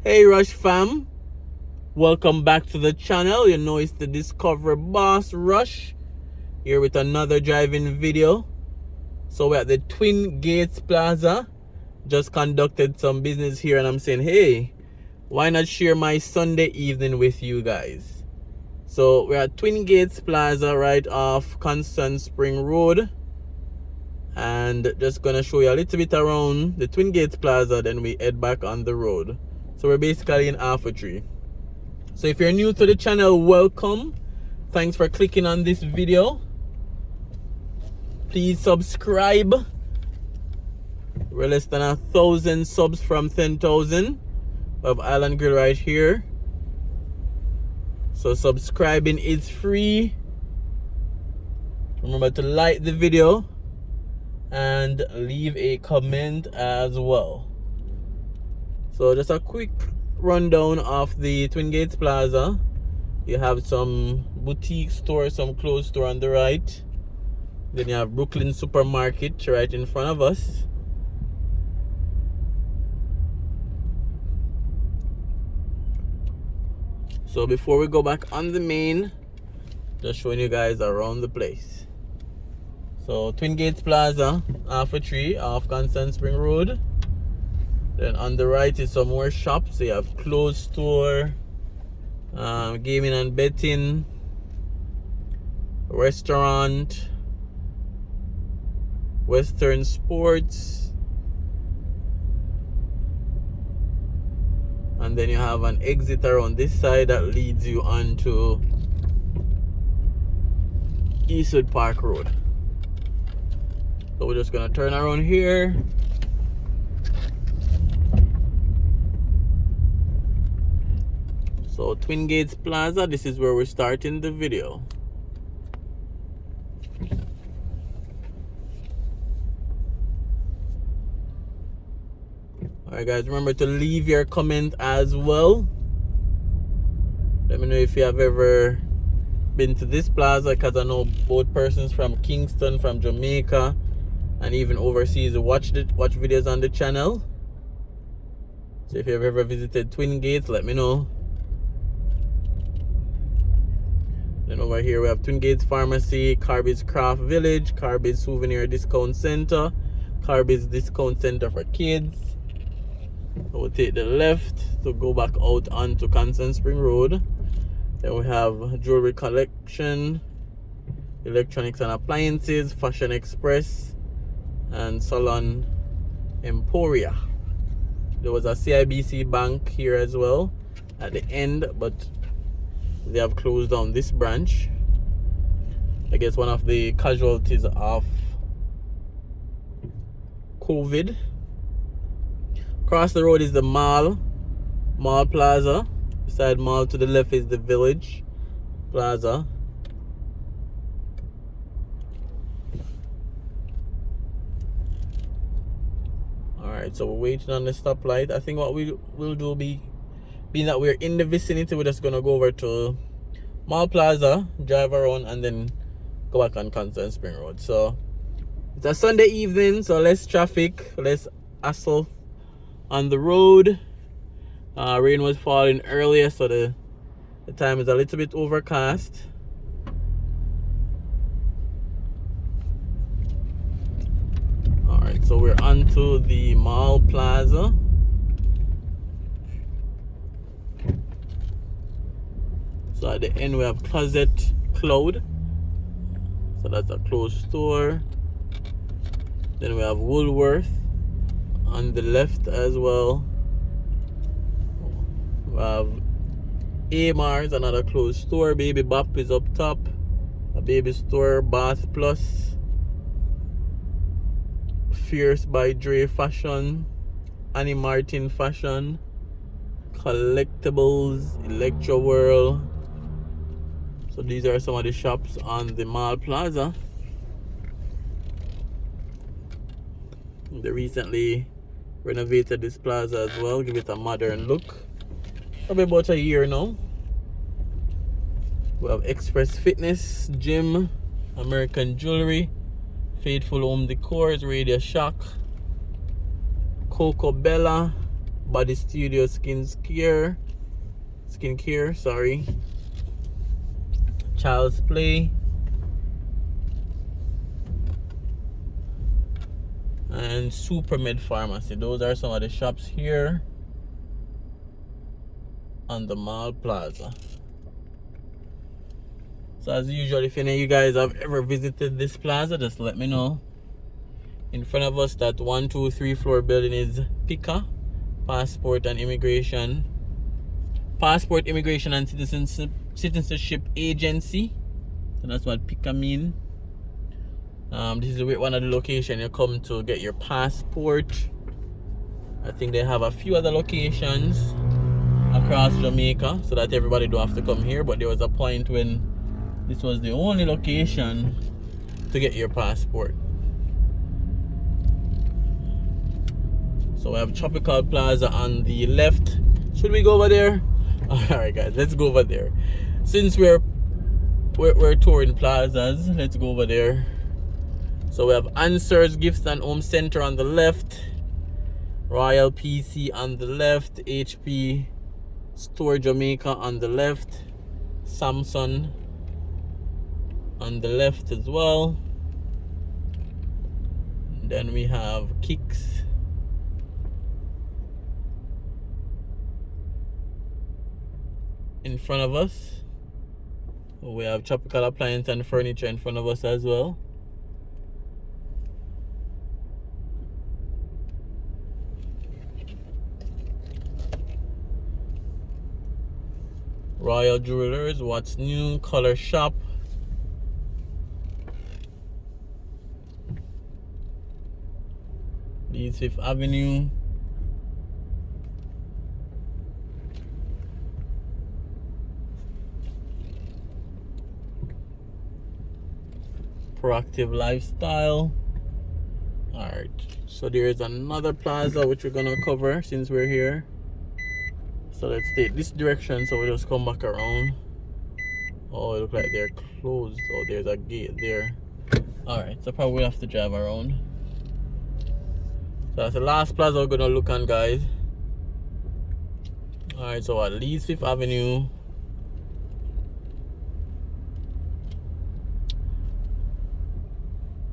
Hey Rush fam, welcome back to the channel. You know it's the Discover Boss Rush here with another driving video. So we're at the Twin Gates Plaza. Just conducted some business here and I'm saying, hey, why not share my Sunday evening with you guys? So we're at Twin Gates Plaza right off Constant Spring Road, and just gonna show you a little bit around the Twin Gates Plaza, then we head back on the road. So we're basically in Alpha Tree. So if you're new to the channel, welcome. Thanks for clicking on this video. Please subscribe. We're less than 1,000 subs from 10,000. We have Island Grill right here. So subscribing is free. Remember to like the video and leave a comment as well. So just a quick rundown of the Twin Gates Plaza. You have some boutique store, some clothes store on the right. Then you have Brooklyn Supermarket right in front of us. So before we go back on the main, just showing you guys around the place. So Twin Gates Plaza, Alpha Tree, off Constant Spring Road. Then on the right is some more shops. So you have clothes store, gaming and betting, restaurant, Western Sports, and then you have an exit around this side that leads you onto Eastwood Park Road. So we're just gonna turn around here. So Twin Gates Plaza, this is where we're starting the video. Alright guys, remember to leave your comment as well. Let me know if you have ever been to this plaza, because I know both persons from Kingston, from Jamaica, and even overseas watch videos on the channel. So if you've ever visited Twin Gates, let me know. Then over here we have Twin Gates Pharmacy, Carby's Craft Village, Carby's Souvenir Discount Center, Carby's Discount Center for Kids. So we'll take the left to go back out onto Constant Spring Road. Then we have Jewelry Collection, Electronics and Appliances, Fashion Express, and Salon Emporia. There was a CIBC bank here as well at the end, but they have closed down this branch. I guess one of the casualties of COVID. Across the road is the mall plaza. Beside mall to the left is the village plaza. Alright, so we're waiting on the stoplight. I think what we will do, being that we're in the vicinity, we're just gonna go over to Mall Plaza, drive around, and then go back on Constant Spring Road. So it's a Sunday evening, so less traffic, less hassle on the road. Rain was falling earlier, so the time is a little bit overcast. Alright, so we're onto the Mall Plaza. So at the end we have Closet Cloud. So that's a clothes store. Then we have Woolworth on the left as well. We have Amars, another clothes store. Baby Bop is up top. A baby store, Bath Plus, Fierce by Dre Fashion, Annie Martin Fashion, Collectibles, Electro World. So these are some of the shops on the Mall Plaza. They recently renovated this plaza as well, give it a modern look. Probably about a year now. We have Express Fitness, Gym, American Jewelry, Faithful Home Decor, Radio Shack, Coco Bella, Body Studio skincare, sorry. Child's Play, and Supermed Pharmacy. Those are some of the shops here on the Mall Plaza. So as usual, if any of you guys have ever visited this plaza, just let me know. In front of us, that 1, 2, 3 floor building is PICA, Passport, Immigration and Citizenship Agency. So that's what PICA mean. This is one of the locations you come to get your passport. I think they have a few other locations across Jamaica, so that everybody don't have to come here. But there was a point when this was the only location to get your passport. So we have Tropical Plaza on the left. Should we go over there? Alright guys, let's go over there. Since we're touring plazas, let's go over there. So we have Answers Gifts and Home Center on the left, Royal PC on the left, HP Store Jamaica on the left, Samsung on the left as well. Then we have Kicks in front of us. We have Tropical Appliance and Furniture in front of us as well. Royal Jewelers, What's New, Color Shop. East 5th Avenue. Proactive Lifestyle. Alright, so there is another plaza which we're gonna cover since we're here. So let's take this direction, so we'll just come back around. Oh, it looks like they're closed. Oh, there's a gate there. Alright, so probably we'll have to drive around. So that's the last plaza we're gonna look on, guys. Alright, so at least 5th Avenue.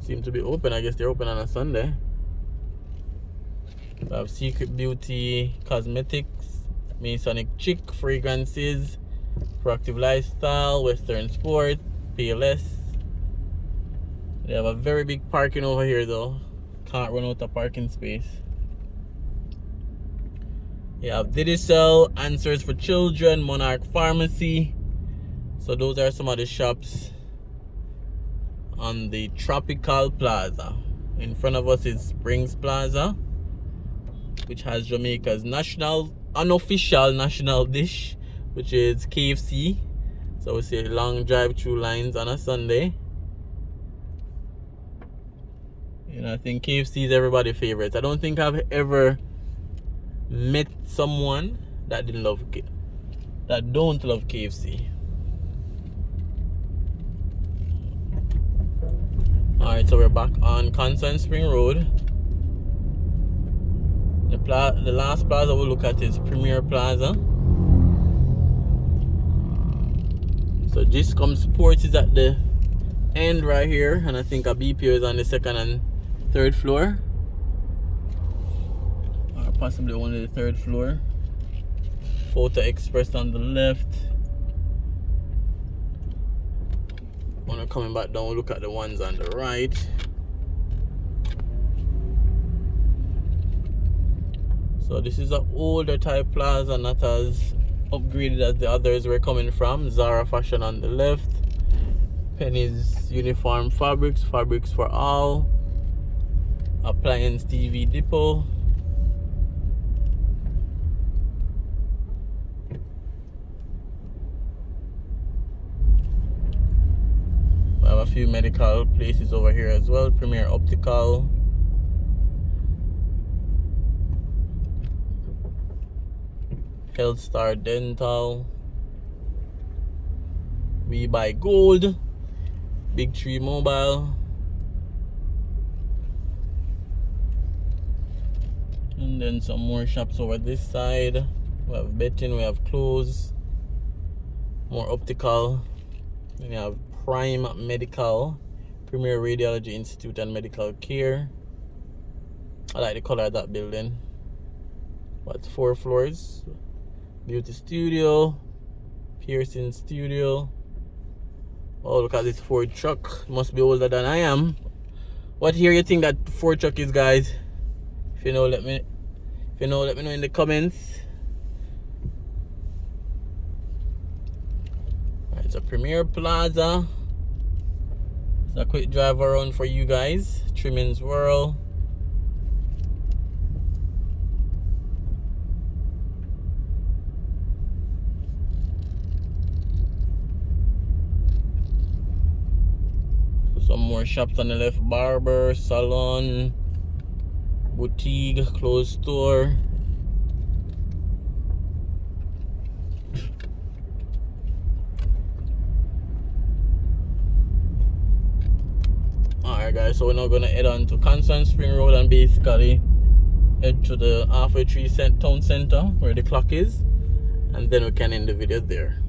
Seem to be open. I guess they're open on a Sunday. We have Secret Beauty Cosmetics, Masonic Chick Fragrances, Proactive Lifestyle, Western Sport, PLS. They have a very big parking over here though. Can't run out of parking space. You have Digicel, Answers for Children, Monarch Pharmacy. So those are some of the shops on the Tropical Plaza. In front of us is Springs Plaza, which has Jamaica's unofficial national dish, which is KFC. So we see long drive-through lines on a Sunday. You know, I think KFC is everybody's favorite. I don't think I've ever met someone that don't love KFC. Alright, so we're back on Constant Spring Road. The last plaza we'll look at is Premier Plaza. So Giscom Sports is at the end right here, and I think a BPO is on the 2nd and 3rd floor, or possibly only the 3rd floor. Photo Express on the left. When we're coming back down, we'll look at the ones on the right. So this is an older type plaza, not as upgraded as the others we're coming from. Zara Fashion on the left, Penny's Uniform Fabrics, Fabrics for All, Appliance TV Depot. We have a few medical places over here as well. Premier Optical, Health Star Dental, We Buy Gold, Big Tree Mobile. And then some more shops over this side. We have betting, we have clothes, more optical. Then you have Prime Medical, Premier Radiology Institute and Medical Care. I like the color of that building. What's 4 floors? Beauty Studio, Piercing Studio. Oh, look at this Ford truck. It must be older than I am. What year you think that Ford truck is, guys? If you know, let me know in the comments. Alright, it's a Premier Plaza. It's a quick drive around for you guys. Trimmings World. Some more shops on the left. Barber, salon, boutique, clothes store. Alright guys, so we're now gonna head on to Constant Spring Road and basically head to the Halfway Tree Town Center where the clock is, and then we can end the video there.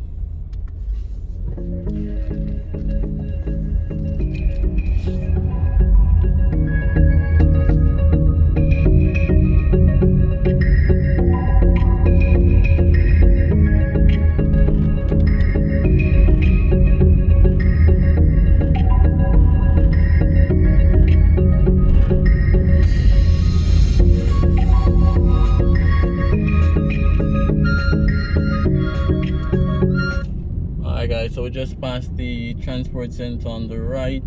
Guys, so we just passed the transport center on the right,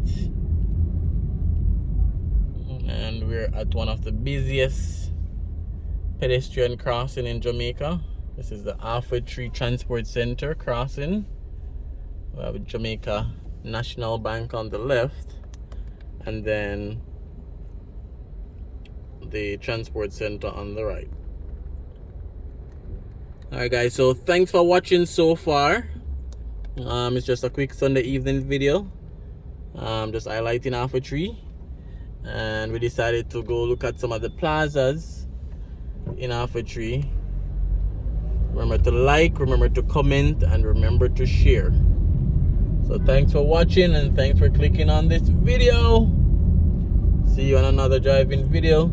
and we're at one of the busiest pedestrian crossing in Jamaica. This is the Halfway Tree Transport Center crossing. We have Jamaica National Bank on the left, and then the transport center on the right. Alright guys, so thanks for watching so far. It's just a quick Sunday evening video, just highlighting Halfway Tree, and we decided to go look at some of the plazas in Halfway Tree. Remember to like, remember to comment, and remember to share. So thanks for watching, and thanks for clicking on this video. See you on another driving video.